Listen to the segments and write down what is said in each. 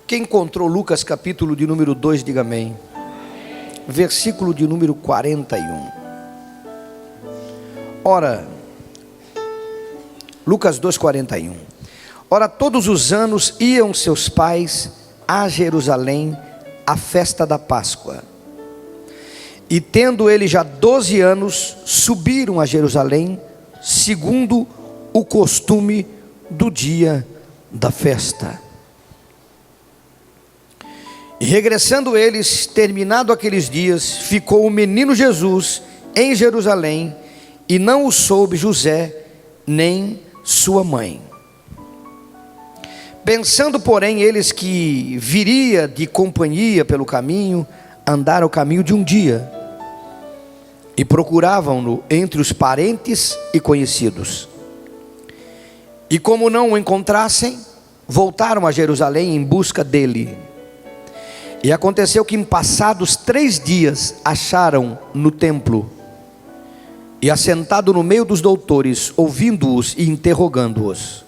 Quem encontrou Lucas capítulo de número 2, diga amém. Versículo de número 41. Ora, Lucas 2:41. Ora, todos os anos iam seus pais a Jerusalém à festa da Páscoa. E tendo ele já 12 anos, subiram a Jerusalém, segundo o costume do dia da festa. E regressando eles, terminado aqueles dias, ficou o menino Jesus em Jerusalém, e não o soube José, nem sua mãe. Pensando, porém, eles que viria de companhia pelo caminho, andaram o caminho de um dia, e procuravam-no entre os parentes e conhecidos. E como não o encontrassem, voltaram a Jerusalém em busca dele. E aconteceu que, passados 3 dias, acharam no templo, e assentado no meio dos doutores, ouvindo-os e interrogando-os.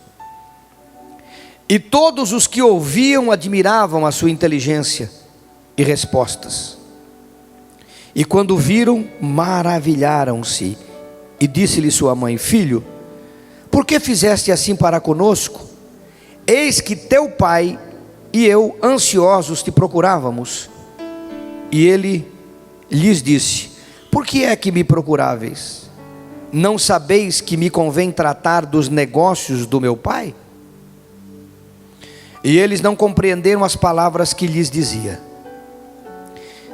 E todos os que ouviam admiravam a sua inteligência e respostas. E quando viram, maravilharam-se. E disse-lhe sua mãe: Filho, por que fizeste assim para conosco? Eis que teu pai e eu, ansiosos, te procurávamos. E ele lhes disse: Por que é que me procuráveis? Não sabeis que me convém tratar dos negócios do meu pai? E eles não compreenderam as palavras que lhes dizia.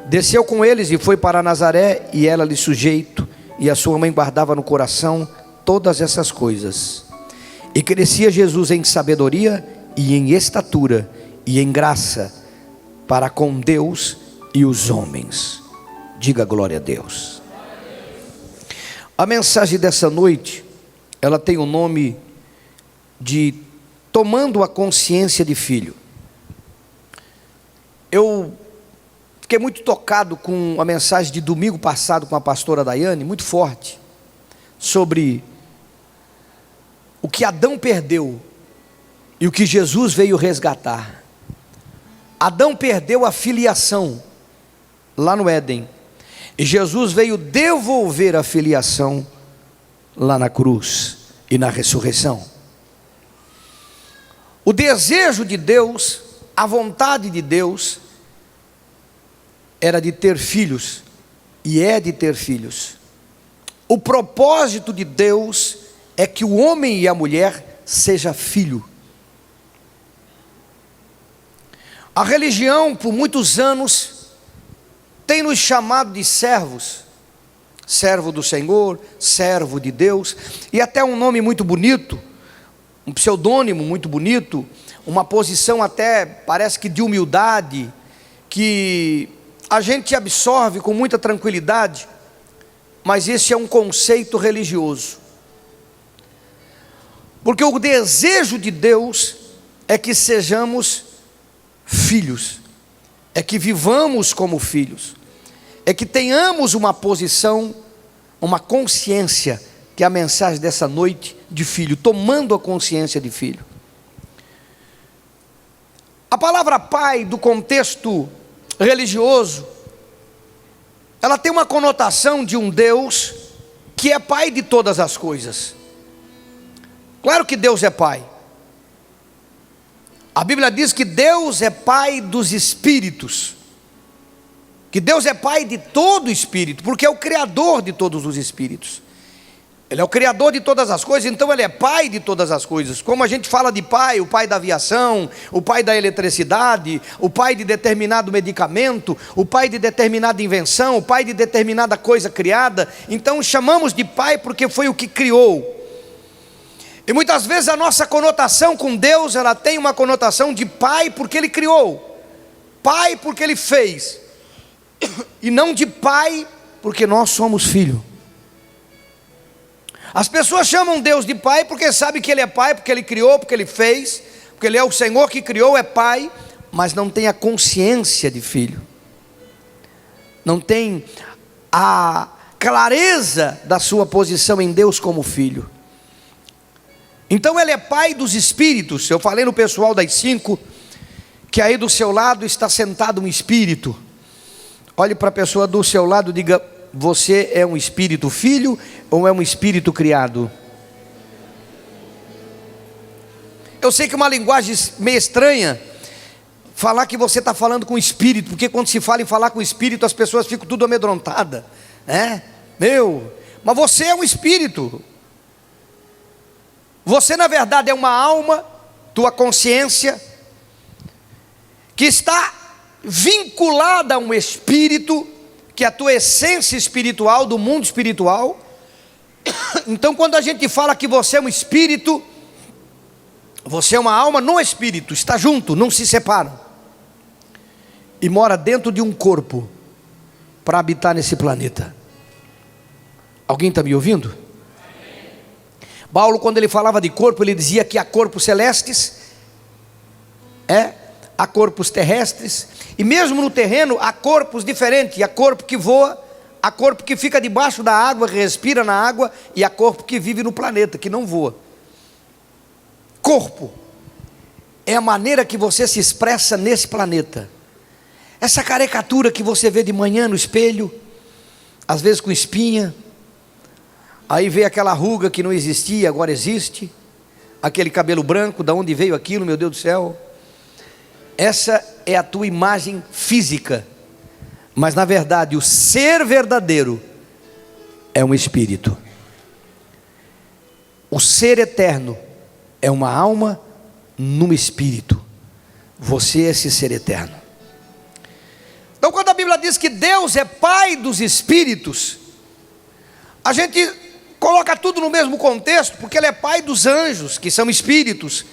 Desceu com eles e foi para Nazaré, e ela lhe sujeito, e a sua mãe guardava no coração todas essas coisas. E crescia Jesus em sabedoria e em estatura e em graça para com Deus e os homens. Diga glória a Deus. A mensagem dessa noite, ela tem o nome de Tomando a Consciência de Filho. Eu fiquei muito tocado com a mensagem de domingo passado com a pastora Daiane, muito forte, sobre o que Adão perdeu e o que Jesus veio resgatar. Adão perdeu a filiação lá no Éden, e Jesus veio devolver a filiação lá na cruz e na ressurreição. O desejo de Deus, a vontade de Deus, era de ter filhos, e é de ter filhos. O propósito de Deus é que o homem e a mulher seja filho. A religião, por muitos anos, tem nos chamado de servos, servo do Senhor, servo de Deus, e até um nome muito bonito, um pseudônimo muito bonito, uma posição até parece que de humildade, que a gente absorve com muita tranquilidade, mas esse é um conceito religioso. Porque o desejo de Deus é que sejamos filhos, é que vivamos como filhos, é que tenhamos uma posição, uma consciência, que é a mensagem dessa noite, de filho, tomando a consciência de filho. A palavra pai, do contexto religioso, ela tem uma conotação de um Deus que é pai de todas as coisas. Claro que Deus é pai. A Bíblia diz que Deus é pai dos espíritos, que Deus é pai de todo espírito, porque é o criador de todos os espíritos. Ele é o criador de todas as coisas, então ele é pai de todas as coisas. Como a gente fala de pai, o pai da aviação, o pai da eletricidade, o pai de determinado medicamento, o pai de determinada invenção, o pai de determinada coisa criada, então chamamos de pai porque foi o que criou. E muitas vezes a nossa conotação com Deus, ela tem uma conotação de pai porque ele criou, pai porque ele fez, e não de pai porque nós somos filho. As pessoas chamam Deus de pai porque sabem que ele é pai, porque ele criou, porque ele fez, porque ele é o Senhor que criou, é pai, mas não tem a consciência de filho, não tem a clareza da sua posição em Deus como filho. Então ele é pai dos espíritos. Eu falei no pessoal das 5 que aí do seu lado está sentado um espírito. Olhe para a pessoa do seu lado e diga: você é um espírito filho ou é um espírito criado? Eu sei que é uma linguagem meio estranha falar que você está falando com o espírito, porque quando se fala em falar com o espírito, as pessoas ficam tudo amedrontadas, né? Mas você é um espírito. Você na verdade é uma alma, tua consciência, que está vinculada a um espírito, que é a tua essência espiritual, do mundo espiritual. Então quando a gente fala que você é um espírito, você é uma alma no espírito, está junto, não se separam, e mora dentro de um corpo, para habitar nesse planeta. Alguém está me ouvindo? Paulo, quando ele falava de corpo, ele dizia que há corpos celestes, há corpos terrestres, e mesmo no terreno há corpos diferentes. Há corpo que voa, há corpo que fica debaixo da água, que respira na água, e há corpo que vive no planeta, que não voa. Corpo é a maneira que você se expressa nesse planeta. Essa caricatura que você vê de manhã no espelho, às vezes com espinha, aí vê aquela ruga que não existia, agora existe, aquele cabelo branco, da onde veio aquilo, meu Deus do céu? Essa é a tua imagem física, mas na verdade o ser verdadeiro é um espírito. O ser eterno é uma alma num espírito. Você é esse ser eterno. Então quando a Bíblia diz que Deus é Pai dos espíritos, a gente coloca tudo no mesmo contexto, porque Ele é Pai dos anjos, que são espíritos,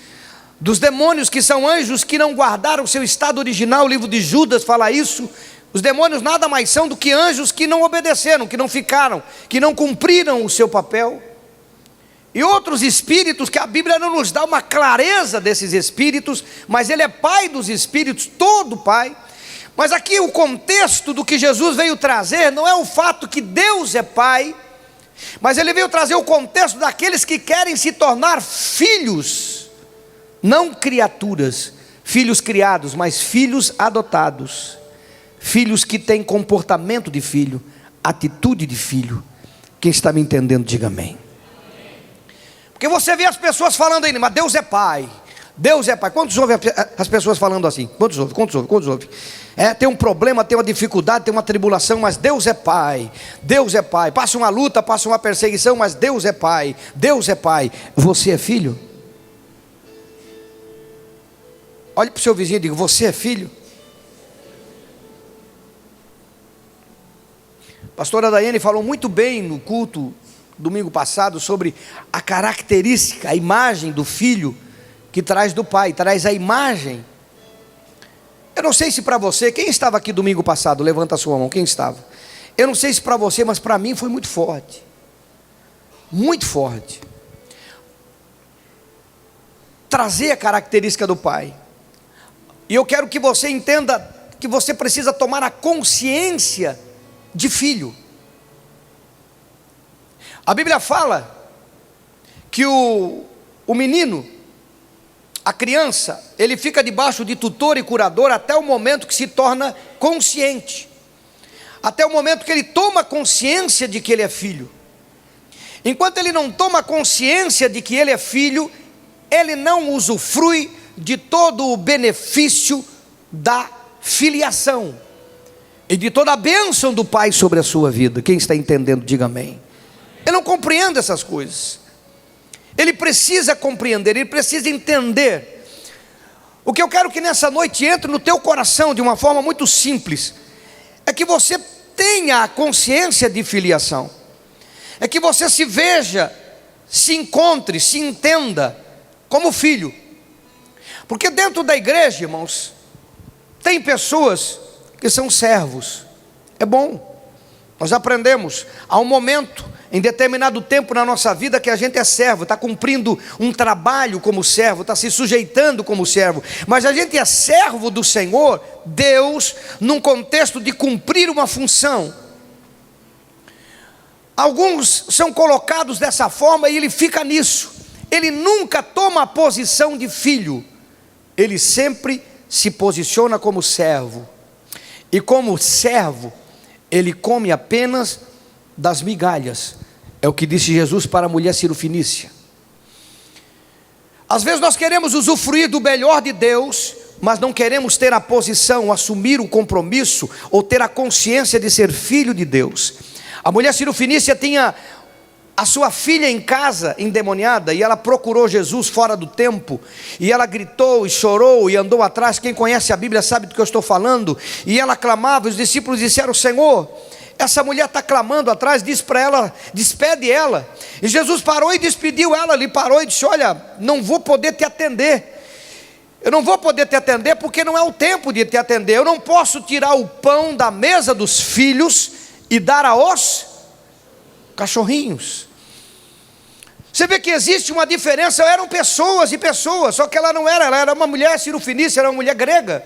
dos demônios, que são anjos que não guardaram o seu estado original. O livro de Judas fala isso. Os demônios nada mais são do que anjos que não obedeceram, que não ficaram, que não cumpriram o seu papel. E outros espíritos que a Bíblia não nos dá uma clareza desses espíritos, mas Ele é Pai dos espíritos, todo Pai. Mas aqui o contexto do que Jesus veio trazer não é o fato que Deus é Pai, mas Ele veio trazer o contexto daqueles que querem se tornar filhos, não criaturas, filhos criados, mas filhos adotados, filhos que têm comportamento de filho, atitude de filho. Quem está me entendendo, diga amém. Porque você vê as pessoas falando aí, mas Deus é Pai, Deus é Pai. Quantos ouvem as pessoas falando assim? Quantos ouvem? Tem um problema, tem uma dificuldade, tem uma tribulação, mas Deus é Pai, Deus é Pai. Passa uma luta, passa uma perseguição, mas Deus é Pai, Deus é Pai. Você é filho? Olhe para o seu vizinho e diga: você é filho? A pastora Daiane falou muito bem no culto domingo passado sobre a característica, a imagem do filho que traz do pai, traz a imagem. Eu não sei se para você, quem estava aqui domingo passado, levanta a sua mão, quem estava? Eu não sei se para você, mas para mim foi muito forte, muito forte, trazer a característica do pai. E eu quero que você entenda que você precisa tomar a consciência de filho. A Bíblia fala que o menino, a criança, ele fica debaixo de tutor e curador até o momento que se torna consciente, até o momento que ele toma consciência de que ele é filho. Enquanto ele não toma consciência de que ele é filho, ele não usufrui de todo o benefício da filiação e de toda a bênção do Pai sobre a sua vida. Quem está entendendo, diga amém. Ele não compreende essas coisas. Ele precisa compreender, ele precisa entender. O que eu quero que nessa noite entre no teu coração de uma forma muito simples é que você tenha a consciência de filiação, é que você se veja, se encontre, se entenda como filho. Porque dentro da igreja, irmãos, tem pessoas que são servos. É bom, nós aprendemos. Há um momento, em determinado tempo na nossa vida, que a gente é servo, está cumprindo um trabalho como servo, está se sujeitando como servo. Mas a gente é servo do Senhor, Deus, num contexto de cumprir uma função. Alguns são colocados dessa forma e ele fica nisso. Ele nunca toma a posição de filho, ele sempre se posiciona como servo, e como servo, ele come apenas das migalhas. É o que disse Jesus para a mulher cirofenícia. Às vezes nós queremos usufruir do melhor de Deus, mas não queremos ter a posição, assumir o compromisso, ou ter a consciência de ser filho de Deus. A mulher cirofenícia tinha a sua filha em casa, endemoniada, e ela procurou Jesus fora do templo, e ela gritou e chorou e andou atrás. Quem conhece a Bíblia sabe do que eu estou falando. E ela clamava, os discípulos disseram: Senhor, essa mulher está clamando atrás, diz para ela, despede ela. E Jesus parou e despediu ela, ele parou e disse: olha, não vou poder te atender, eu não vou poder te atender porque não é o tempo de te atender. Eu não posso tirar o pão da mesa dos filhos e dar aos cachorrinhos. Você vê que existe uma diferença. Eram pessoas e pessoas, só que ela não era, ela era uma mulher cirofenícia, era uma mulher grega,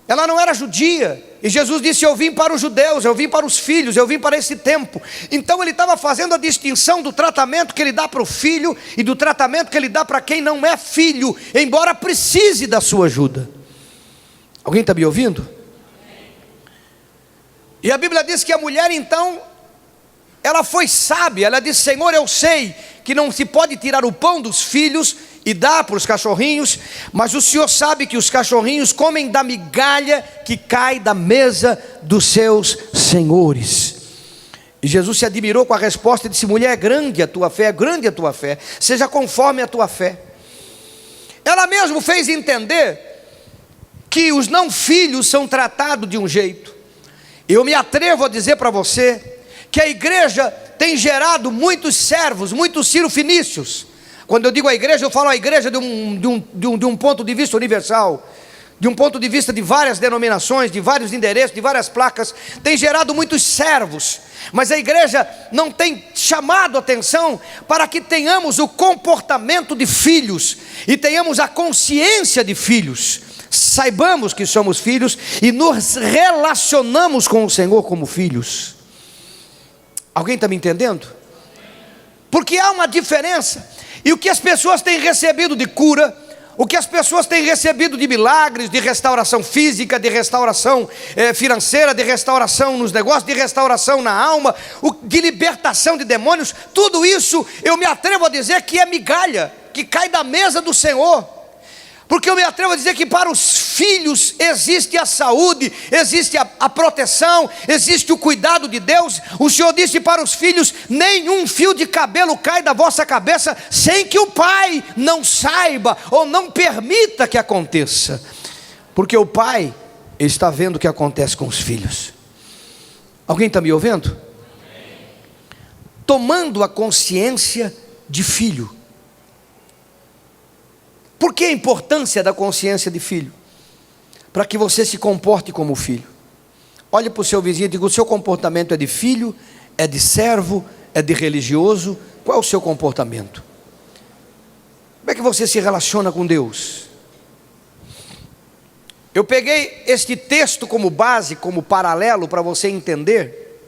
ela não era judia. E Jesus disse: eu vim para os judeus, eu vim para os filhos, eu vim para esse tempo. Então ele estava fazendo a distinção do tratamento que ele dá para o filho e do tratamento que ele dá para quem não é filho, embora precise da sua ajuda. Alguém está me ouvindo? E a Bíblia diz que a mulher então, ela foi sábia. Ela disse: Senhor, eu sei que não se pode tirar o pão dos filhos e dar para os cachorrinhos, mas o Senhor sabe que os cachorrinhos comem da migalha que cai da mesa dos seus senhores. E Jesus se admirou com a resposta e disse: mulher, é grande a tua fé, é grande a tua fé, seja conforme a tua fé. Ela mesmo fez entender que os não filhos são tratados de um jeito. Eu me atrevo a dizer para você que a igreja tem gerado muitos servos, muitos cirofenícios. Quando eu digo a igreja, eu falo a igreja de um ponto de vista universal, de um ponto de vista de várias denominações, de vários endereços, de várias placas. Tem gerado muitos servos, mas a igreja não tem chamado atenção para que tenhamos o comportamento de filhos e tenhamos a consciência de filhos. Saibamos que somos filhos e nos relacionamos com o Senhor como filhos. Alguém está me entendendo? Porque há uma diferença. E o que as pessoas têm recebido de cura, o que as pessoas têm recebido de milagres, de restauração física, de restauração financeira, de restauração nos negócios, de restauração na alma, de libertação de demônios, tudo isso eu me atrevo a dizer que é migalha, que cai da mesa do Senhor. Porque eu me atrevo a dizer que para os filhos existe a saúde, existe a proteção, existe o cuidado de Deus. O Senhor disse para os filhos: nenhum fio de cabelo cai da vossa cabeça sem que o pai não saiba ou não permita que aconteça. Porque o pai está vendo o que acontece com os filhos. Alguém está me ouvindo? Tomando a consciência de filho. Por que a importância da consciência de filho? Para que você se comporte como filho. Olhe para o seu vizinho e diga: o seu comportamento é de filho, é de servo, é de religioso? Qual é o seu comportamento? Como é que você se relaciona com Deus? Eu peguei este texto como base, como paralelo para você entender,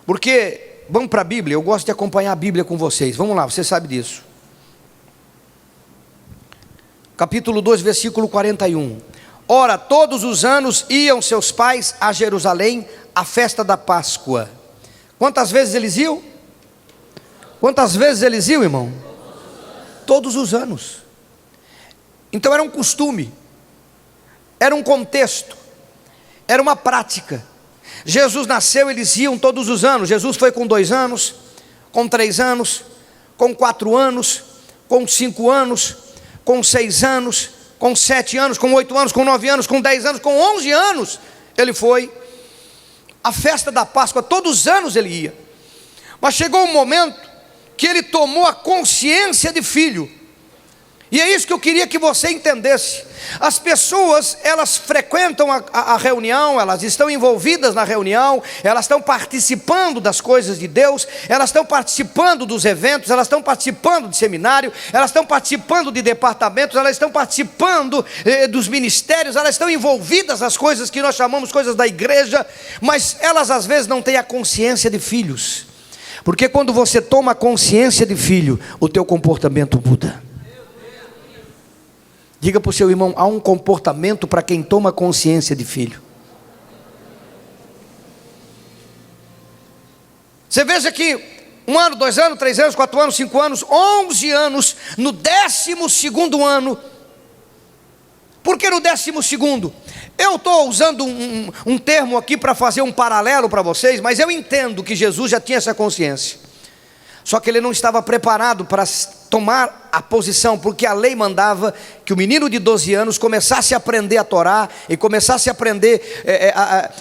porque, vamos para a Bíblia, eu gosto de acompanhar a Bíblia com vocês. Vamos lá, você sabe disso. Capítulo 2, versículo 41. Ora, todos os anos iam seus pais a Jerusalém à festa da Páscoa. Quantas vezes eles iam? Quantas vezes eles iam, irmão? Todos os anos. Então era um costume, era um contexto, era uma prática. Jesus nasceu, eles iam todos os anos. Jesus foi com 2 anos, com 3 anos, com 4 anos, com 5 anos, com 6 anos, com 7 anos, com 8 anos, com 9 anos, com 10 anos, com 11 anos, ele foi. A festa da Páscoa, todos os anos ele ia. Mas chegou um momento que ele tomou a consciência de filho. E é isso que eu queria que você entendesse. As pessoas, elas frequentam a reunião, elas estão envolvidas na reunião, elas estão participando das coisas de Deus, elas estão participando dos eventos, elas estão participando de seminário, elas estão participando de departamentos, elas estão participando dos ministérios, elas estão envolvidas nas coisas que nós chamamos coisas da igreja, mas elas às vezes não têm a consciência de filhos. Porque quando você toma a consciência de filho, o teu comportamento muda. Diga para o seu irmão: há um comportamento para quem toma consciência de filho. Você veja que 1 ano, 2 anos, 3 anos, 4 anos, 5 anos, 11 anos, no 12º ano. Por que no 12º? Eu estou usando um termo aqui para fazer um paralelo para vocês, mas eu entendo que Jesus já tinha essa consciência. Só que ele não estava preparado para tomar a posição, porque a lei mandava que o menino de 12 anos começasse a aprender a Torá e começasse a aprender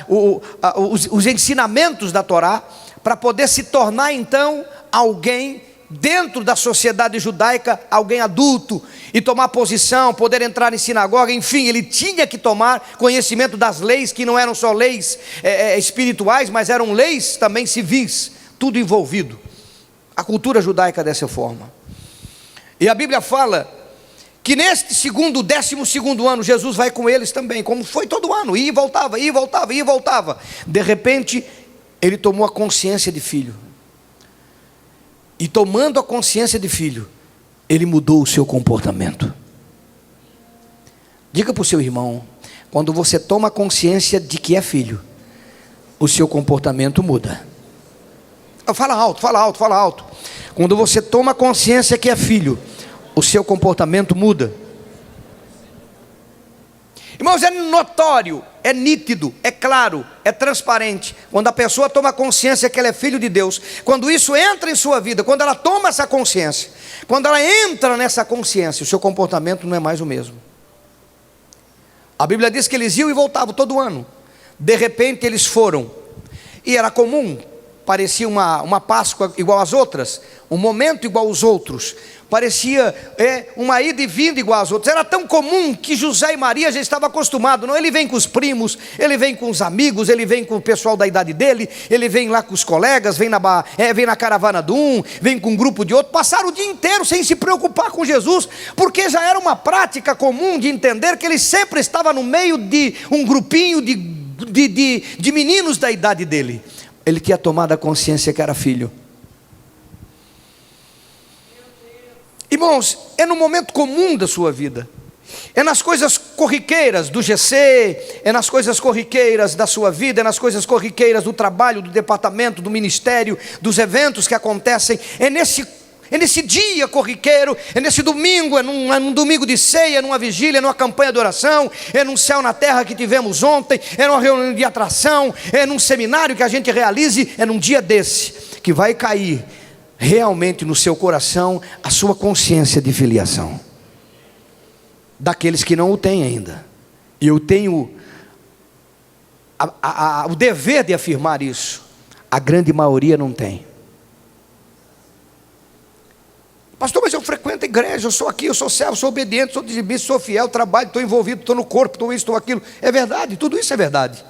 os ensinamentos da Torá, para poder se tornar então alguém dentro da sociedade judaica, alguém adulto, e tomar posição, poder entrar em sinagoga. Enfim, ele tinha que tomar conhecimento das leis, que não eram só leis espirituais, mas eram leis também civis, tudo envolvido. A cultura judaica dessa forma. E a Bíblia fala que neste 12º ano, Jesus vai com eles também, como foi todo ano, ia e voltava, ia e voltava, ia e voltava. De repente, ele tomou a consciência de filho. E tomando a consciência de filho, ele mudou o seu comportamento. Diga para o seu irmão: quando você toma consciência de que é filho, o seu comportamento muda. Fala alto, fala alto, fala alto. Quando você toma consciência que é filho, o seu comportamento muda. Irmãos, é notório, é nítido, é claro, é transparente. Quando a pessoa toma consciência que ela é filho de Deus, quando isso entra em sua vida, quando ela toma essa consciência, quando ela entra nessa consciência, o seu comportamento não é mais o mesmo. A Bíblia diz que eles iam e voltavam todo ano. De repente eles foram, e era comum, parecia uma Páscoa igual às outras, um momento igual aos outros, parecia uma ida e vinda igual às outras. Era tão comum que José e Maria já estavam acostumados. Não, ele vem com os primos, ele vem com os amigos, ele vem com o pessoal da idade dele, ele vem lá com os colegas, vem na caravana de um, vem com um grupo de outro. Passaram o dia inteiro sem se preocupar com Jesus, porque já era uma prática comum de entender que ele sempre estava no meio de um grupinho de meninos da idade dele. Ele tinha tomado a consciência que era filho. Irmãos, é no momento comum da sua vida, é nas coisas corriqueiras do GC, é nas coisas corriqueiras da sua vida, é nas coisas corriqueiras do trabalho, do departamento, do ministério, dos eventos que acontecem, é nesse dia corriqueiro, é nesse domingo, é num domingo de ceia, é numa vigília, é numa campanha de oração, é num céu na terra que tivemos ontem, é numa reunião de atração, é num seminário que a gente realize, é num dia desse, que vai cair realmente no seu coração a sua consciência de filiação. Daqueles que não o têm ainda, e eu tenho o dever de afirmar isso, a grande maioria não tem. Pastor, mas eu frequento a igreja, eu sou aqui, eu sou servo, sou obediente, sou dizimista, sou fiel, trabalho, estou envolvido, estou no corpo, estou isso, estou aquilo. É verdade, tudo isso é verdade.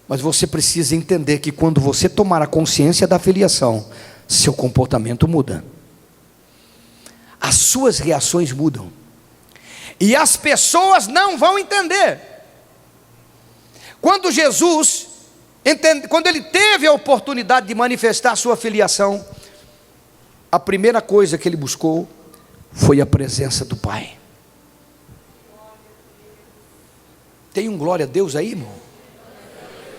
Mas você precisa entender que quando você tomar a consciência da filiação, seu comportamento muda. As suas reações mudam. E as pessoas não vão entender. Quando Jesus, quando ele teve a oportunidade de manifestar a sua filiação, a primeira coisa que ele buscou foi a presença do Pai. Tem um glória a Deus aí, irmão?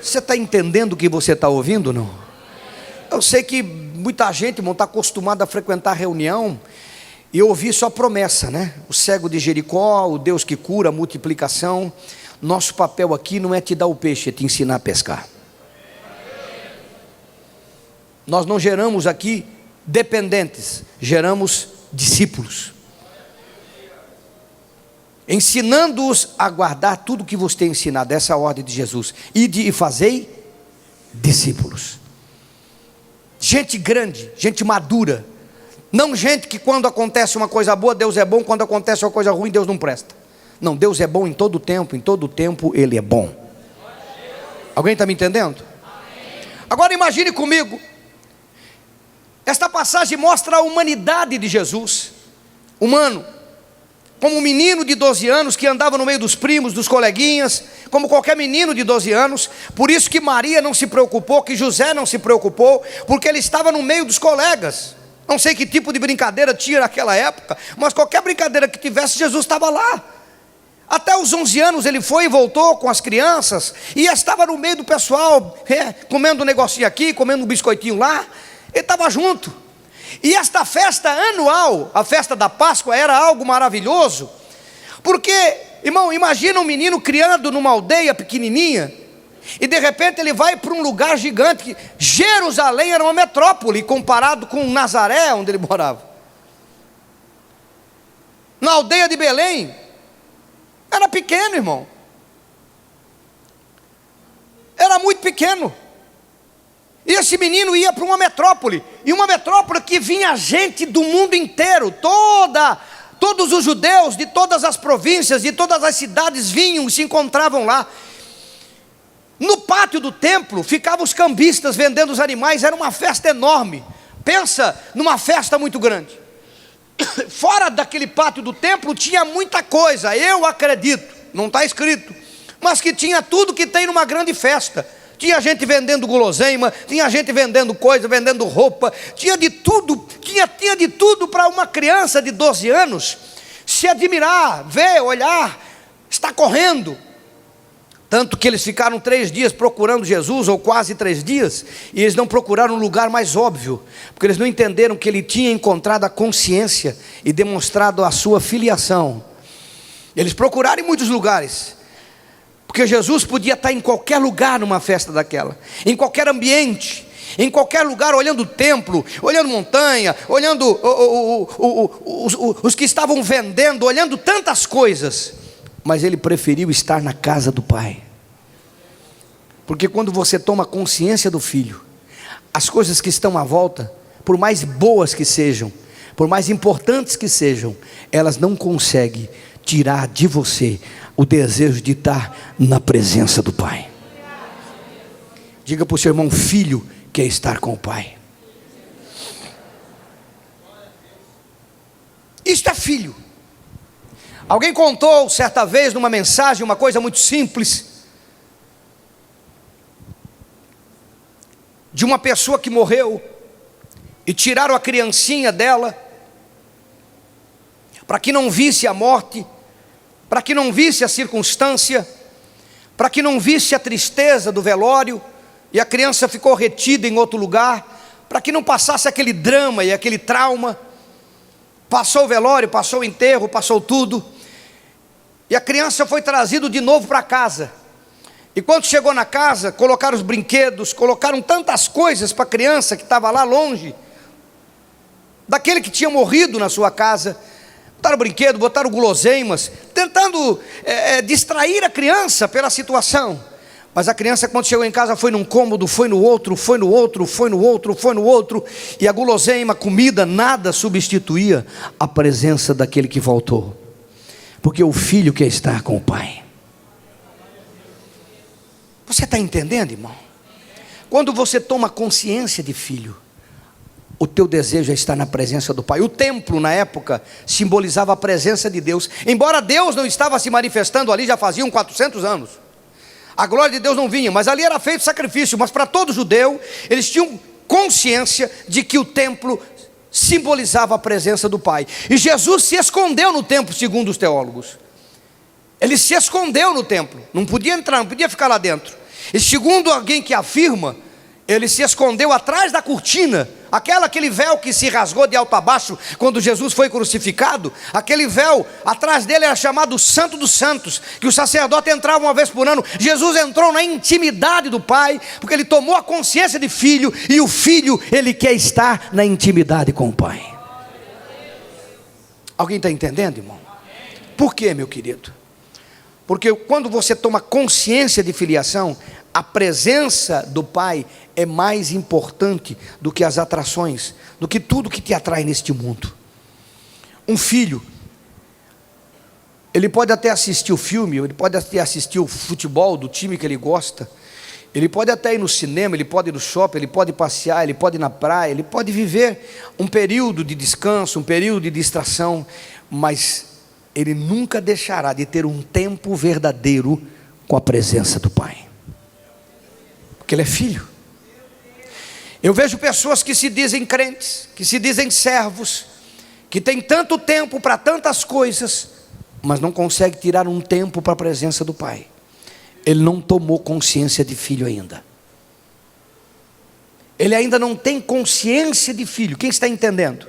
Você está entendendo o que você está ouvindo, não? Eu sei que muita gente, irmão, está acostumada a frequentar reunião e ouvir só promessa, né? O cego de Jericó, o Deus que cura, a multiplicação. Nosso papel aqui não é te dar o peixe, é te ensinar a pescar. Nós não geramos aqui dependentes, geramos discípulos, ensinando-os a guardar tudo que vos tem ensinado. Essa é a ordem de Jesus: ide e fazei discípulos. Gente grande, gente madura, não gente que quando acontece uma coisa boa Deus é bom, quando acontece uma coisa ruim Deus não presta. Não, Deus é bom em todo tempo Ele é bom. Alguém está me entendendo? Agora imagine comigo, esta passagem mostra a humanidade de Jesus, humano, como um menino de 12 anos que andava no meio dos primos, dos coleguinhas, como qualquer menino de 12 anos. Por isso que Maria não se preocupou, que José não se preocupou, porque ele estava no meio dos colegas. Não sei que tipo de brincadeira tinha naquela época, mas qualquer brincadeira que tivesse, Jesus estava lá. Até os 11 anos ele foi e voltou com as crianças, e estava no meio do pessoal, comendo um negocinho aqui, comendo um biscoitinho lá, ele estava junto. E esta festa anual, a festa da Páscoa, era algo maravilhoso, porque, irmão, imagina um menino criado numa aldeia pequenininha, e de repente ele vai para um lugar gigante. Jerusalém era uma metrópole, comparado com Nazaré, onde ele morava. Na aldeia de Belém, era pequeno, irmão. Era muito pequeno. E esse menino ia para uma metrópole, e uma metrópole que vinha gente do mundo inteiro, todos os judeus de todas as províncias, de todas as cidades vinham e se encontravam lá. No pátio do templo ficavam os cambistas vendendo os animais, era uma festa enorme. Pensa numa festa muito grande. Fora daquele pátio do templo tinha muita coisa, eu acredito, não está escrito, mas que tinha tudo que tem numa grande festa. Tinha gente vendendo guloseima, tinha gente vendendo coisa, vendendo roupa, tinha de tudo, tinha de tudo para uma criança de 12 anos se admirar, ver, olhar, estar correndo. Tanto que eles ficaram 3 dias procurando Jesus, ou quase 3 dias, e eles não procuraram um lugar mais óbvio, porque eles não entenderam que ele tinha encontrado a consciência e demonstrado a sua filiação. Eles procuraram em muitos lugares, porque Jesus podia estar em qualquer lugar numa festa daquela, em qualquer ambiente, em qualquer lugar, olhando o templo, olhando montanha, olhando os que estavam vendendo, olhando tantas coisas. Mas ele preferiu estar na casa do Pai. Porque quando você toma consciência do Filho, as coisas que estão à volta, por mais boas que sejam, por mais importantes que sejam, elas não conseguem tirar de você o desejo de estar na presença do Pai. Diga para o seu irmão: filho quer estar com o Pai. Isto é filho. Alguém contou certa vez numa mensagem uma coisa muito simples, de uma pessoa que morreu e tiraram a criancinha dela para que não visse a morte, para que não visse a circunstância, para que não visse a tristeza do velório, e a criança ficou retida em outro lugar, para que não passasse aquele drama e aquele trauma. Passou o velório, passou o enterro, passou tudo, e a criança foi trazida de novo para casa. E quando chegou na casa, colocaram os brinquedos, colocaram tantas coisas para a criança que estava lá longe daquele que tinha morrido na sua casa. Botaram brinquedo, botaram guloseimas, tentando distrair a criança pela situação. Mas a criança, quando chegou em casa, foi num cômodo, foi no outro, foi no outro, foi no outro, foi no outro, e a guloseima, a comida, nada substituía a presença daquele que voltou. Porque o filho quer estar com o Pai. Você está entendendo, irmão? Quando você toma consciência de filho, o teu desejo é estar na presença do Pai. O templo na época simbolizava a presença de Deus. Embora Deus não estava se manifestando ali, já faziam 400 anos. A glória de Deus não vinha, mas ali era feito sacrifício. Mas para todo judeu, eles tinham consciência de que o templo simbolizava a presença do Pai. E Jesus se escondeu no templo, segundo os teólogos. Ele se escondeu no templo, não podia entrar, não podia ficar lá dentro. E segundo alguém que afirma, ele se escondeu atrás da cortina, aquele véu que se rasgou de alto a baixo quando Jesus foi crucificado. Aquele véu, atrás dele era chamado Santo dos Santos, que o sacerdote entrava uma vez por ano. Jesus entrou na intimidade do Pai, porque ele tomou a consciência de filho, e o filho, ele quer estar na intimidade com o Pai. Alguém está entendendo, irmão? Por quê, meu querido? Porque quando você toma consciência de filiação, a presença do Pai é mais importante do que as atrações, do que tudo que te atrai neste mundo. Um filho, ele pode até assistir o filme, ele pode até assistir o futebol do time que ele gosta, ele pode até ir no cinema, ele pode ir no shopping, ele pode passear, ele pode ir na praia, ele pode viver um período de descanso, um período de distração, mas ele nunca deixará de ter um tempo verdadeiro com a presença do Pai, porque ele é filho. Eu vejo pessoas que se dizem crentes, que se dizem servos, que têm tanto tempo para tantas coisas, mas não consegue tirar um tempo para a presença do pai. Ele não tomou consciência de filho ainda. Ele ainda não tem consciência de filho. Quem está entendendo?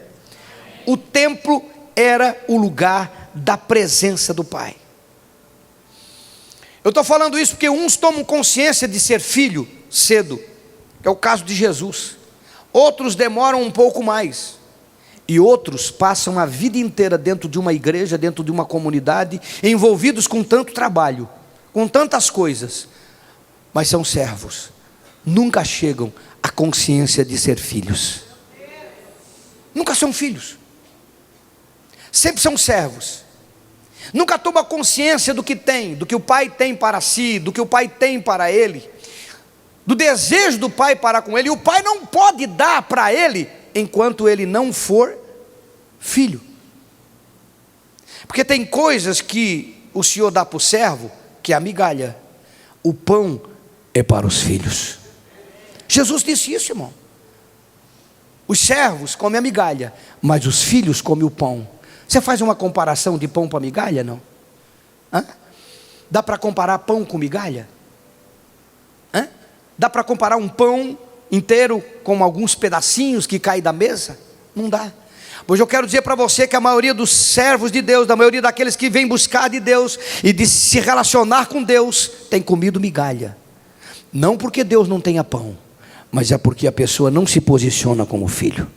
O templo era o lugar da presença do pai. Eu estou falando isso porque uns tomam consciência de ser filho cedo, que é o caso de Jesus. Outros demoram um pouco mais. E outros passam a vida inteira dentro de uma igreja, dentro de uma comunidade, envolvidos com tanto trabalho, com tantas coisas, mas são servos. Nunca chegam à consciência de ser filhos. Nunca são filhos. Sempre são servos. Nunca toma consciência do que tem, do que o pai tem para si, do que o pai tem para ele, do desejo do pai para com ele. E o pai não pode dar para ele enquanto ele não for filho. Porque tem coisas que o Senhor dá para o servo, que é a migalha. O pão é para os filhos. Jesus disse isso, irmão. Os servos comem a migalha, mas os filhos comem o pão. Você faz uma comparação de pão para migalha, não? Hã? Dá para comparar pão com migalha? Hã? Dá para comparar um pão inteiro com alguns pedacinhos que caem da mesa? Não dá. Pois eu quero dizer para você que a maioria dos servos de Deus, da maioria daqueles que vêm buscar de Deus e de se relacionar com Deus, tem comido migalha. Não porque Deus não tenha pão, mas é porque a pessoa não se posiciona como filho.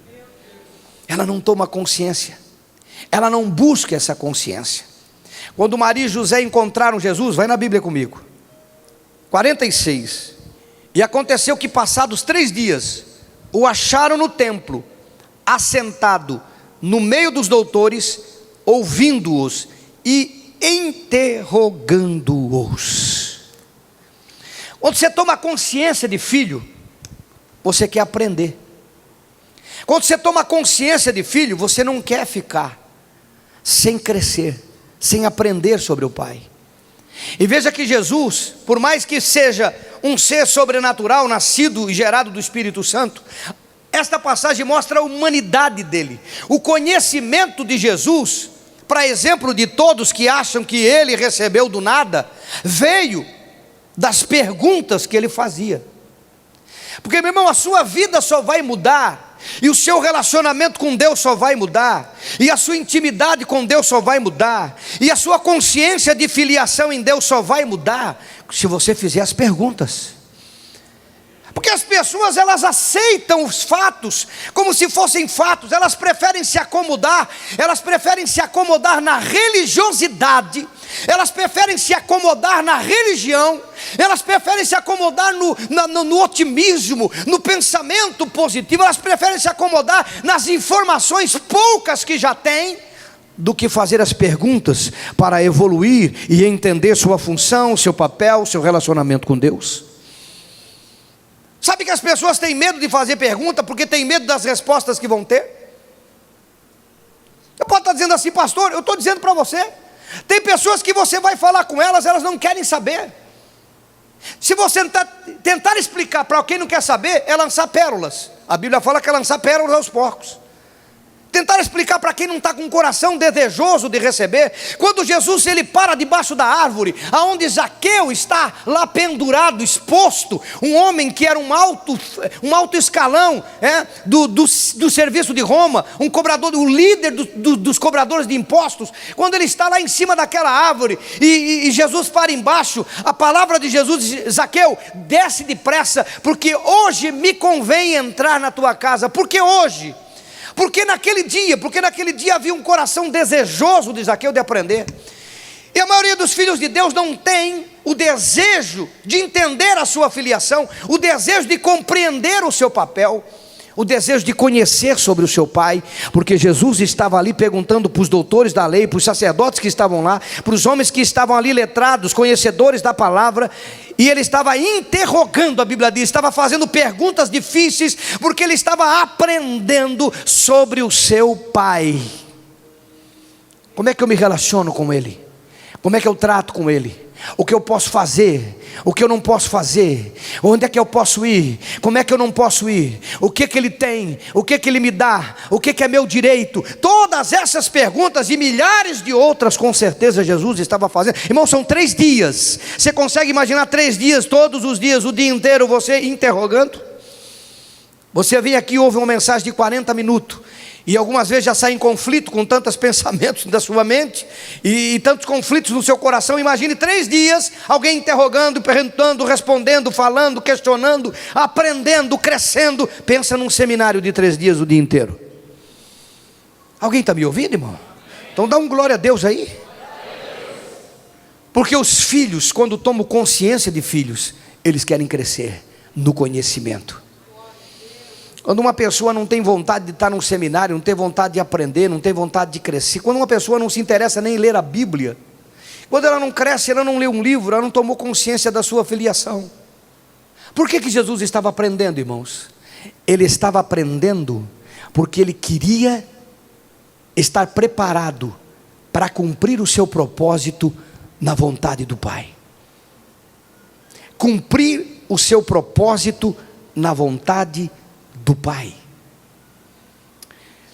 Ela não toma consciência. Ela não busca essa consciência. Quando Maria e José encontraram Jesus, vai na Bíblia comigo, 46. E aconteceu que passados 3 dias, o acharam no templo, assentado no meio dos doutores, ouvindo-os e interrogando-os. Quando você toma consciência de filho, você quer aprender. Quando você toma consciência de filho, você não quer ficar sem crescer, sem aprender sobre o pai. E veja que Jesus, por mais que seja um ser sobrenatural, nascido e gerado do Espírito Santo, esta passagem mostra a humanidade dele. O conhecimento de Jesus, para exemplo de todos que acham que ele recebeu do nada, veio das perguntas que ele fazia. Porque, meu irmão, a sua vida só vai mudar, e o seu relacionamento com Deus só vai mudar, e a sua intimidade com Deus só vai mudar, e a sua consciência de filiação em Deus só vai mudar, se você fizer as perguntas. Porque as pessoas, elas aceitam os fatos como se fossem fatos. Elas preferem se acomodar na religiosidade, elas preferem se acomodar na religião, elas preferem se acomodar no otimismo, no pensamento positivo, elas preferem se acomodar nas informações poucas que já têm, do que fazer as perguntas para evoluir e entender sua função, seu papel, seu relacionamento com Deus. Sabe que as pessoas têm medo de fazer pergunta porque têm medo das respostas que vão ter? Você pode estar dizendo assim, pastor, eu estou dizendo para você, tem pessoas que você vai falar com elas, elas não querem saber. Se você tentar explicar para quem não quer saber, é lançar pérolas. A Bíblia fala que é lançar pérolas aos porcos. Tentar explicar para quem não está com um coração desejoso de receber. Quando Jesus ele para debaixo da árvore, aonde Zaqueu está lá pendurado, exposto, um homem que era um alto escalão do serviço de Roma, um cobrador, o líder dos cobradores de impostos. Quando ele está lá em cima daquela árvore e Jesus para embaixo, a palavra de Jesus diz: Zaqueu, desce depressa, porque hoje me convém entrar na tua casa. Porque hoje? Porque naquele dia havia um coração desejoso de Zaqueu de aprender. E a maioria dos filhos de Deus não tem o desejo de entender a sua filiação, o desejo de compreender o seu papel, o desejo de conhecer sobre o seu pai. Porque Jesus estava ali perguntando para os doutores da lei, para os sacerdotes que estavam lá, para os homens que estavam ali letrados, conhecedores da palavra, e ele estava interrogando, a Bíblia diz, estava fazendo perguntas difíceis, porque ele estava aprendendo sobre o seu pai. Como é que eu me relaciono com ele? Como é que eu trato com ele? o que eu posso fazer, o que eu não posso fazer, onde é que eu posso ir, como é que eu não posso ir, o que que Ele tem, o que que Ele me dá, o que que é meu direito. Todas essas perguntas e milhares de outras, com certeza Jesus estava fazendo. Irmão, são 3 dias. Você consegue imaginar 3 dias, todos os dias, o dia inteiro, você interrogando? Você vem aqui, ouve uma mensagem de 40 minutos, e algumas vezes já sai em conflito com tantos pensamentos da sua mente, e tantos conflitos no seu coração. Imagine 3 dias, alguém interrogando, perguntando, respondendo, falando, questionando, aprendendo, crescendo. Pensa num seminário de 3 dias o dia inteiro. Alguém está me ouvindo, irmão? Então dá um glória a Deus aí. Porque os filhos, quando tomam consciência de filhos, eles querem crescer no conhecimento. Quando uma pessoa não tem vontade de estar num seminário, não tem vontade de aprender, não tem vontade de crescer, quando uma pessoa não se interessa nem em ler a Bíblia, quando ela não cresce, ela não lê um livro, ela não tomou consciência da sua filiação. Por que Jesus estava aprendendo, irmãos? Ele estava aprendendo porque ele queria estar preparado para cumprir o seu propósito na vontade do Pai. Cumprir o seu propósito na vontade do Pai.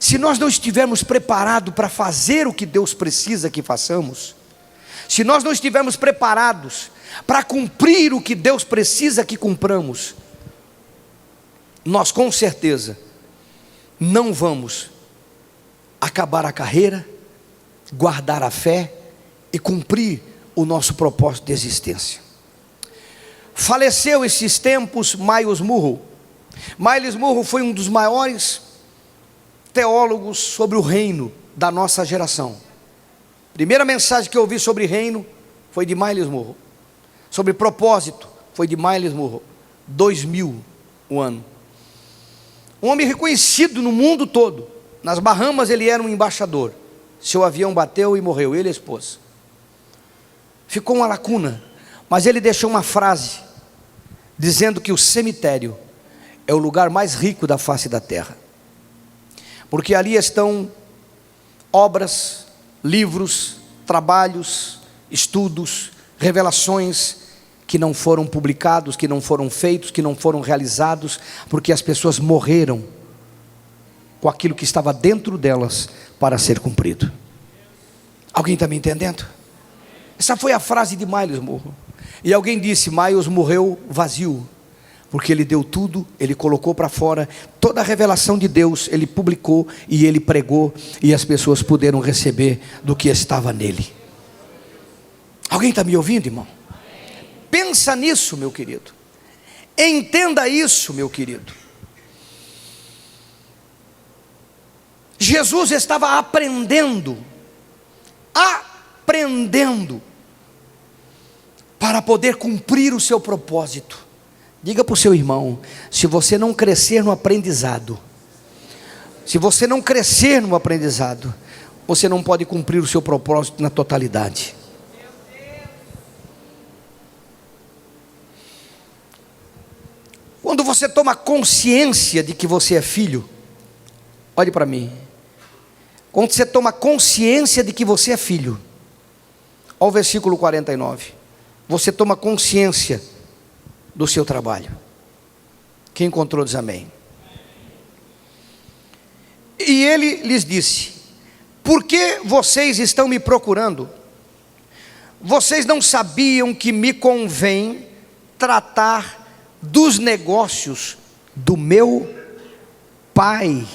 Se nós não estivermos preparados para fazer o que Deus precisa que façamos, se nós não estivermos preparados para cumprir o que Deus precisa que cumpramos, nós com certeza não vamos acabar a carreira, guardar a fé e cumprir o nosso propósito de existência. Faleceu esses tempos Miles Monroe. Miles Monroe foi um dos maiores teólogos sobre o reino da nossa geração. Primeira mensagem que eu ouvi sobre reino foi de Miles Monroe. Sobre propósito foi de Miles Monroe. 2000 o ano. Um homem reconhecido no mundo todo. Nas Bahamas ele era um embaixador. Seu avião bateu e morreu, ele e a esposa. Ficou uma lacuna, mas ele deixou uma frase dizendo que o cemitério é o lugar mais rico da face da terra, porque ali estão obras, livros, trabalhos, estudos, revelações que não foram publicados, que não foram feitos, que não foram realizados, porque as pessoas morreram com aquilo que estava dentro delas para ser cumprido. Alguém está me entendendo? Essa foi a frase de Miles Monroe. E alguém disse: Miles morreu vazio, porque ele deu tudo, ele colocou para fora toda a revelação de Deus, ele publicou e ele pregou, e as pessoas puderam receber do que estava nele. Alguém está me ouvindo, irmão? Pensa nisso, meu querido. Entenda isso, meu querido. Jesus estava aprendendo para poder cumprir o seu propósito. Diga para o seu irmão: se você não crescer no aprendizado, você não pode cumprir o seu propósito na totalidade. Quando você toma consciência de que você é filho, olhe para mim. Quando você toma consciência de que você é filho, olha o versículo 49. Você toma consciência do seu trabalho. Quem encontrou diz amém. E ele lhes disse: por que vocês estão me procurando? Vocês não sabiam que me convém tratar dos negócios do meu Pai?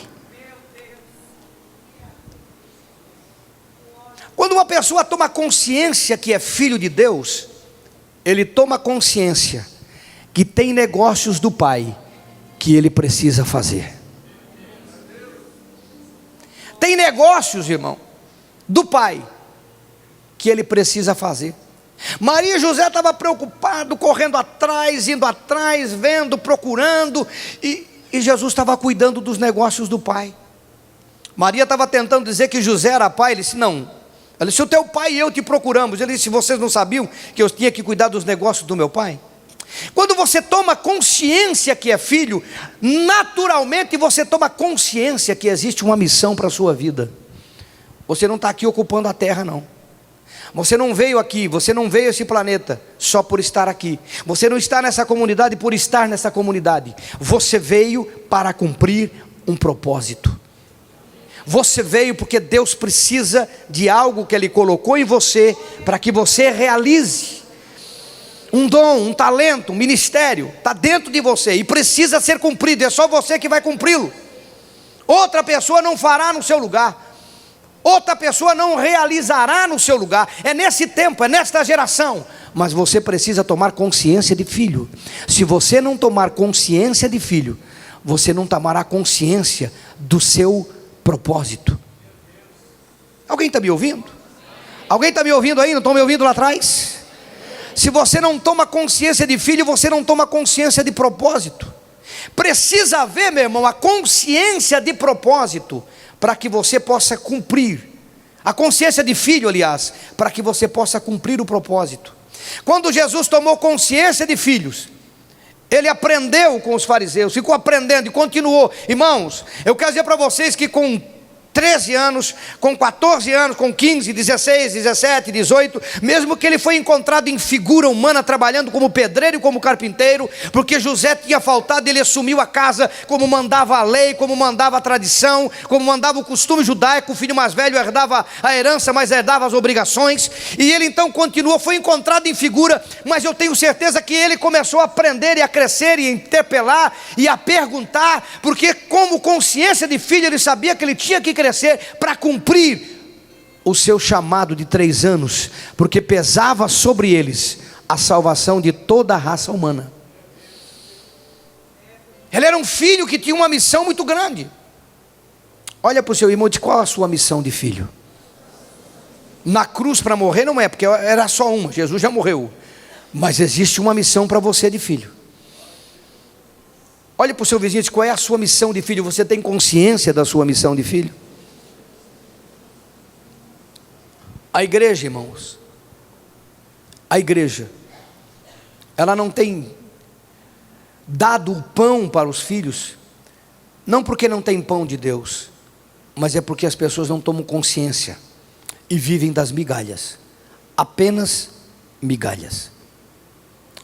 Quando uma pessoa toma consciência que é filho de Deus, ele toma consciência que tem negócios do Pai que ele precisa fazer. Tem negócios, irmão, do Pai que ele precisa fazer. Maria e José estavam preocupados, correndo atrás, indo atrás, vendo, procurando, e Jesus estava cuidando dos negócios do Pai. Maria estava tentando dizer que José era pai. Ele disse: não. Ela disse: o teu pai e eu te procuramos. Ele disse: vocês não sabiam que eu tinha que cuidar dos negócios do meu pai? Quando você toma consciência que é filho, naturalmente você toma consciência que existe uma missão para a sua vida. Você não está aqui ocupando a terra, não. Você não veio aqui, você não veio a esse planeta só por estar aqui. Você não está nessa comunidade por estar nessa comunidade. Você veio para cumprir um propósito. Você veio porque Deus precisa de algo que Ele colocou em você, para que você realize. Um dom, um talento, um ministério, está dentro de você e precisa ser cumprido. É só você que vai cumpri-lo. Outra pessoa não fará no seu lugar. Outra pessoa não realizará no seu lugar. É nesse tempo, é nesta geração. Mas você precisa tomar consciência de filho. Se você não tomar consciência de filho, você não tomará consciência do seu propósito. Alguém está me ouvindo? Alguém está me ouvindo aí? Não estão me ouvindo lá atrás? Se você não toma consciência de filho, você não toma consciência de propósito. Precisa haver, meu irmão, a consciência de propósito, para que você possa cumprir. A consciência de filho, aliás, para que você possa cumprir o propósito. Quando Jesus tomou consciência de filhos, Ele aprendeu com os fariseus, ficou aprendendo e continuou. Irmãos, eu quero dizer para vocês que com 13 anos, com 14 anos, com 15, 16, 17, 18, mesmo que ele foi encontrado em figura humana, trabalhando como pedreiro e como carpinteiro, porque José tinha faltado, ele assumiu a casa como mandava a lei, como mandava a tradição, como mandava o costume judaico. O filho mais velho herdava a herança, mas herdava as obrigações, e ele então continuou, foi encontrado em figura, mas eu tenho certeza que ele começou a aprender e a crescer e a interpelar e a perguntar, porque como consciência de filho, ele sabia que ele tinha que crescer para cumprir o seu chamado de 3 anos, porque pesava sobre eles a salvação de toda a raça humana. Ele era um filho que tinha uma missão muito grande. Olha para o seu irmão e diz: qual a sua missão de filho? Na cruz para morrer não é, porque era só uma, Jesus já morreu, mas existe uma missão para você de filho. Olha para o seu vizinho e diz: qual é a sua missão de filho? Você tem consciência da sua missão de filho? A igreja, irmãos, a igreja, ela não tem dado o pão para os filhos, não porque não tem pão de Deus, mas é porque as pessoas não tomam consciência e vivem das migalhas, apenas migalhas.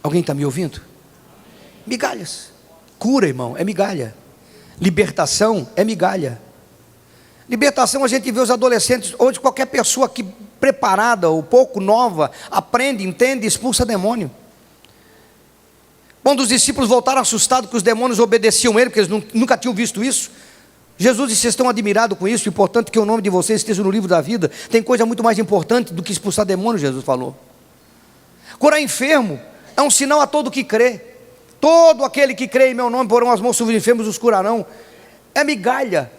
Alguém está me ouvindo? Migalhas. Cura, irmão, é migalha. Libertação é migalha. Libertação, a gente vê os adolescentes, hoje qualquer pessoa que preparada ou pouco nova, aprende, entende, expulsa demônio. Quando os discípulos voltaram assustados que os demônios obedeciam ele, porque eles nunca tinham visto isso, Jesus disse: vocês estão admirados com isso, importante que o nome de vocês esteja no livro da vida. Tem coisa muito mais importante do que expulsar demônios, Jesus falou. Curar enfermo é um sinal a todo que crê. Todo aquele que crê em meu nome porão as mãos sobre os enfermos, os curarão. É migalha.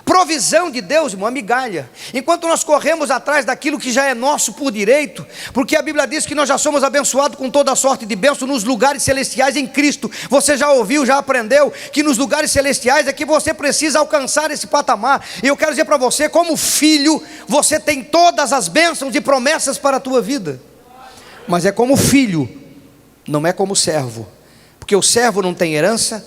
Provisão de Deus, irmão, é migalha. Enquanto nós corremos atrás daquilo que já é nosso por direito, porque a Bíblia diz que nós já somos abençoados com toda a sorte de bênção nos lugares celestiais em Cristo. Você já ouviu, já aprendeu que nos lugares celestiais é que você precisa alcançar esse patamar. E eu quero dizer para você, como filho, você tem todas as bênçãos e promessas para a tua vida. Mas é como filho, não é como servo. Porque o servo não tem herança,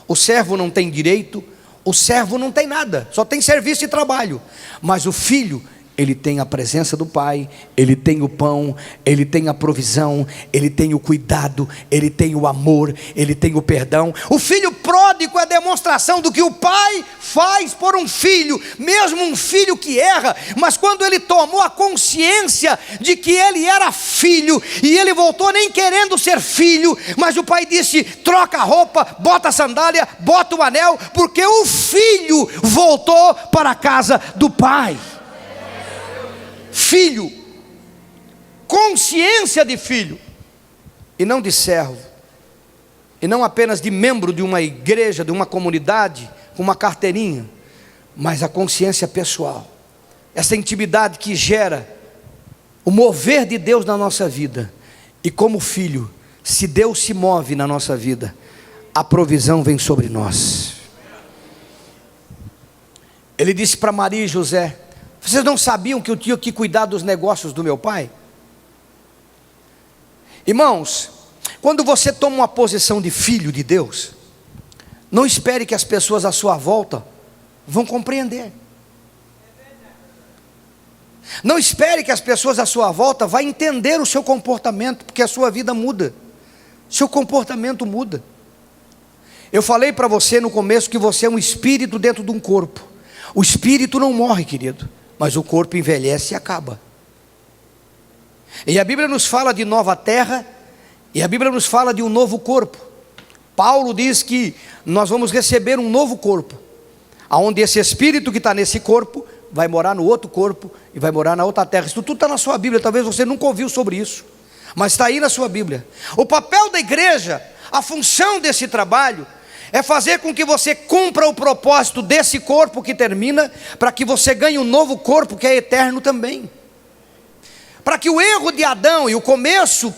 o servo não tem direito, o servo não tem nada, só tem serviço e trabalho. Mas o filho, ele tem a presença do pai, ele tem o pão, ele tem a provisão, ele tem o cuidado, ele tem o amor, ele tem o perdão. O filho pródigo é a demonstração do que o pai faz por um filho, mesmo um filho que erra. Mas quando ele tomou a consciência de que ele era filho, e ele voltou nem querendo ser filho, mas o pai disse: troca a roupa, bota a sandália, bota o anel, porque o filho voltou para a casa do pai. Filho, consciência de filho, e não de servo, e não apenas de membro de uma igreja, de uma comunidade, com uma carteirinha, mas a consciência pessoal, essa intimidade que gera o mover de Deus na nossa vida. E como filho, se Deus se move na nossa vida, a provisão vem sobre nós. Ele disse para Maria e José: vocês não sabiam que eu tinha que cuidar dos negócios do meu pai? Irmãos, quando você toma uma posição de filho de Deus, não espere que as pessoas à sua volta vão compreender. Não espere que as pessoas à sua volta vão entender o seu comportamento, porque a sua vida muda, seu comportamento muda. Eu falei para você no começo que você é um espírito dentro de um corpo. O espírito não morre, querido, mas o corpo envelhece e acaba. E a Bíblia nos fala de nova terra, e a Bíblia nos fala de um novo corpo. Paulo diz que nós vamos receber um novo corpo, onde esse espírito que está nesse corpo vai morar no outro corpo e vai morar na outra terra. Isso tudo está na sua Bíblia, talvez você nunca ouviu sobre isso, mas está aí na sua Bíblia. O papel da igreja, a função desse trabalho, é fazer com que você cumpra o propósito desse corpo que termina, para que você ganhe um novo corpo que é eterno também. Para que o erro de Adão e o começo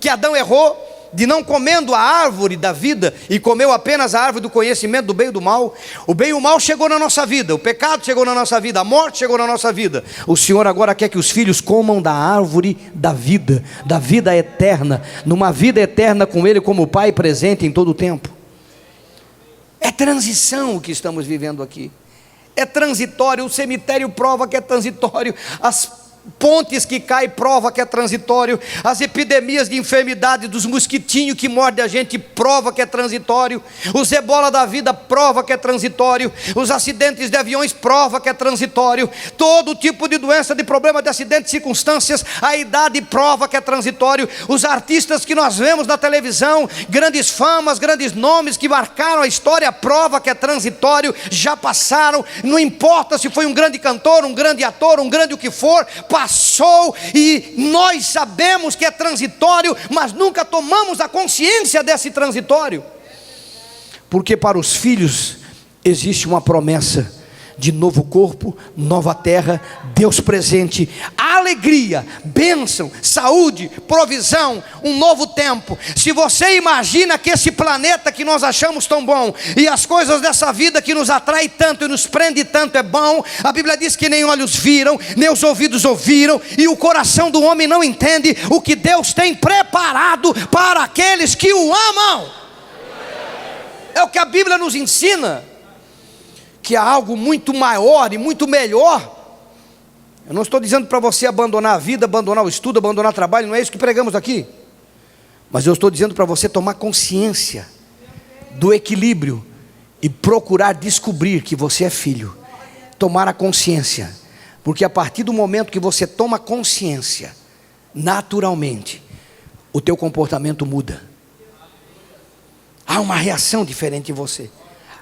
que Adão errou, de não comendo a árvore da vida, e comeu apenas a árvore do conhecimento do bem e do mal, o bem e o mal chegou na nossa vida, o pecado chegou na nossa vida, a morte chegou na nossa vida. O Senhor agora quer que os filhos comam da árvore da vida eterna, numa vida eterna com Ele como Pai presente em todo o tempo. É transição o que estamos vivendo aqui, é transitório. O cemitério prova que é transitório, as pontes que caem prova que é transitório, as epidemias de enfermidade dos mosquitinhos que mordem a gente prova que é transitório, os ebola da vida prova que é transitório, os acidentes de aviões prova que é transitório, todo tipo de doença, de problema, de acidente, de circunstâncias, a idade prova que é transitório, os artistas que nós vemos na televisão, grandes famas, grandes nomes que marcaram a história, prova que é transitório, já passaram, não importa se foi um grande cantor, um grande ator, um grande o que for, passou, e nós sabemos que é transitório, mas nunca tomamos a consciência desse transitório, porque para os filhos existe uma promessa de novo corpo, nova terra, Deus presente, alegria, bênção, saúde, provisão, um novo tempo. Se você imagina que esse planeta que nós achamos tão bom, e as coisas dessa vida que nos atrai tanto e nos prende tanto é bom, a Bíblia diz que nem olhos viram, nem os ouvidos ouviram, e o coração do homem não entende o que Deus tem preparado para aqueles que o amam. É o que a Bíblia nos ensina, que há algo muito maior e muito melhor. Eu não estou dizendo para você abandonar a vida, abandonar o estudo, abandonar o trabalho, não é isso que pregamos aqui, mas eu estou dizendo para você tomar consciência do equilíbrio e procurar descobrir que você é filho, tomar a consciência, porque a partir do momento que você toma consciência, naturalmente o teu comportamento muda, há uma reação diferente em você,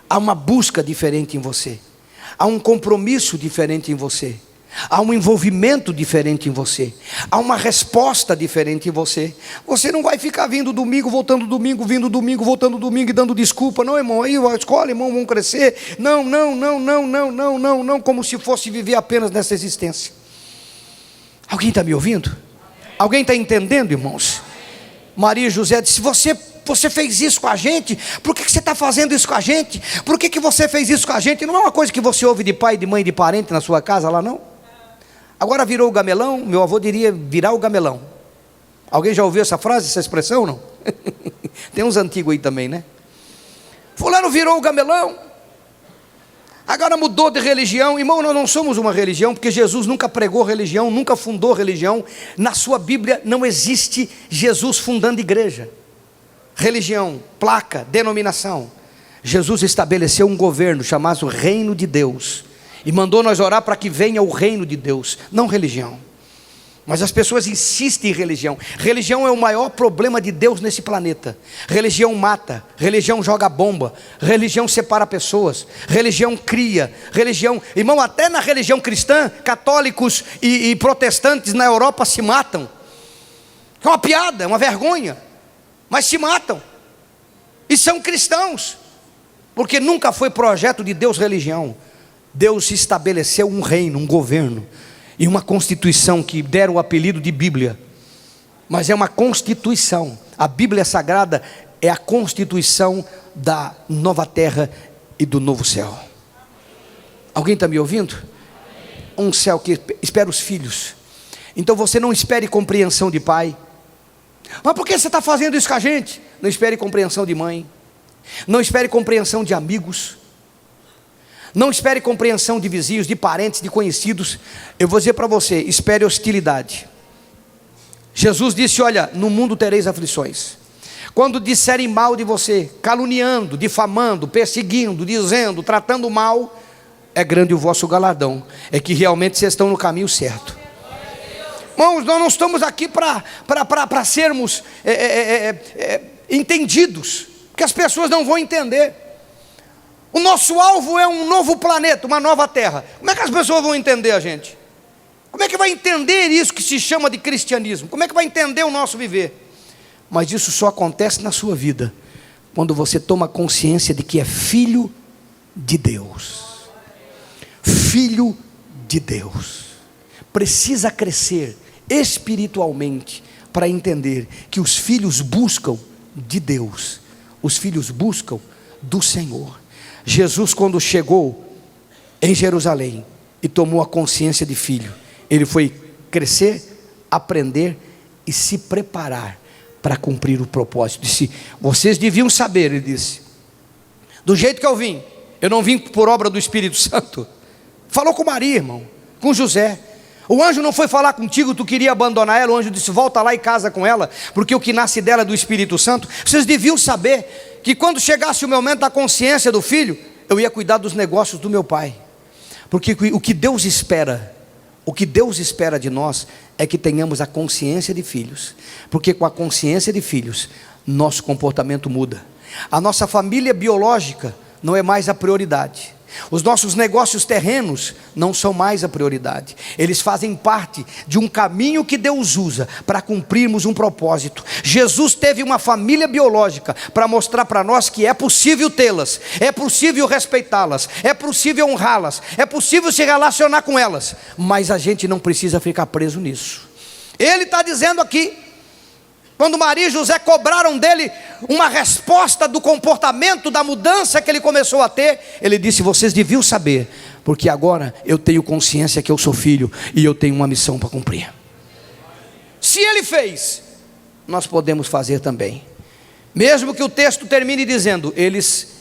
há uma busca diferente em você, há um compromisso diferente em você, há um envolvimento diferente em você, há uma resposta diferente em você. Você não vai ficar vindo domingo, voltando domingo, vindo domingo, voltando domingo e dando desculpa. Não, irmão, aí a escola, irmão, vão crescer. Não, como se fosse viver apenas nessa existência. Alguém está me ouvindo? Alguém está entendendo, irmãos? Maria e José disse: você fez isso com a gente, por que você está fazendo isso com a gente? Por que você fez isso com a gente? Não é uma coisa que você ouve de pai, de mãe, de parente na sua casa lá, não? Agora virou o gamelão, meu avô diria virar o gamelão. Alguém já ouviu essa frase, essa expressão, não? Tem uns antigos aí também, né? Fulano virou o gamelão, agora mudou de religião. Irmão, nós não somos uma religião, porque Jesus nunca pregou religião, nunca fundou religião. Na sua Bíblia não existe Jesus fundando igreja, religião, placa, denominação. Jesus estabeleceu um governo chamado Reino de Deus, e mandou nós orar para que venha o reino de Deus, não religião. Mas as pessoas insistem em religião. Religião é o maior problema de Deus nesse planeta. Religião mata, religião joga bomba, religião separa pessoas, religião cria, religião... Irmão, até na religião cristã, católicos e protestantes na Europa se matam. É uma piada, é uma vergonha, mas se matam. E são cristãos, porque nunca foi projeto de Deus religião. Deus estabeleceu um reino, um governo e uma constituição que deram o apelido de Bíblia, mas é uma constituição. A Bíblia Sagrada é a constituição da nova terra e do novo céu. Alguém está me ouvindo? Um céu que espera os filhos. Então você não espere compreensão de pai. Mas por que você está fazendo isso com a gente? Não espere compreensão de mãe, não espere compreensão de amigos, Não espere compreensão de vizinhos, de parentes, de conhecidos. Eu vou dizer para você, espere hostilidade. Jesus disse, olha, no mundo tereis aflições. Quando disserem mal de você, caluniando, difamando, perseguindo, dizendo, tratando mal, é grande o vosso galardão. É que realmente vocês estão no caminho certo. Irmãos, nós não estamos aqui para sermos entendidos, porque as pessoas não vão entender. O nosso alvo é um novo planeta, uma nova terra. Como é que as pessoas vão entender a gente? Como é que vai entender isso que se chama de cristianismo? Como é que vai entender o nosso viver? Mas isso só acontece na sua vida quando você toma consciência de que é filho de Deus. Filho de Deus. Precisa crescer espiritualmente para entender que os filhos buscam de Deus. Os filhos buscam do Senhor. Jesus, quando chegou em Jerusalém e tomou a consciência de filho, ele foi crescer, aprender e se preparar para cumprir o propósito. Disse, vocês deviam saber, ele disse, do jeito que eu não vim por obra do Espírito Santo. Falou com Maria, irmão, com José. O anjo não foi falar contigo, tu queria abandonar ela. O anjo disse, volta lá e casa com ela, porque o que nasce dela é do Espírito Santo. Vocês deviam saber que quando chegasse o momento da consciência do filho, eu ia cuidar dos negócios do meu pai. Porque o que Deus espera de nós é que tenhamos a consciência de filhos. Porque com a consciência de filhos, nosso comportamento muda. A nossa família biológica não é mais a prioridade. Os nossos negócios terrenos não são mais a prioridade. Eles fazem parte de um caminho que Deus usa para cumprirmos um propósito. Jesus teve uma família biológica para mostrar para nós que é possível tê-las, é possível respeitá-las, é possível honrá-las, é possível se relacionar com elas. Mas a gente não precisa ficar preso nisso. Ele está dizendo aqui, quando Maria e José cobraram dele uma resposta do comportamento, da mudança que ele começou a ter, ele disse, vocês deviam saber, porque agora eu tenho consciência que eu sou filho, e eu tenho uma missão para cumprir. Se ele fez, nós podemos fazer também. Mesmo que o texto termine dizendo,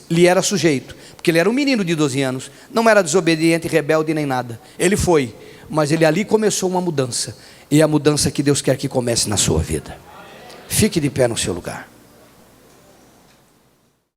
lhe era sujeito, porque ele era um menino de 12 anos, não era desobediente, rebelde nem nada. Ele foi, mas ele ali começou uma mudança, e é a mudança que Deus quer que comece na sua vida. Fique de pé no seu lugar.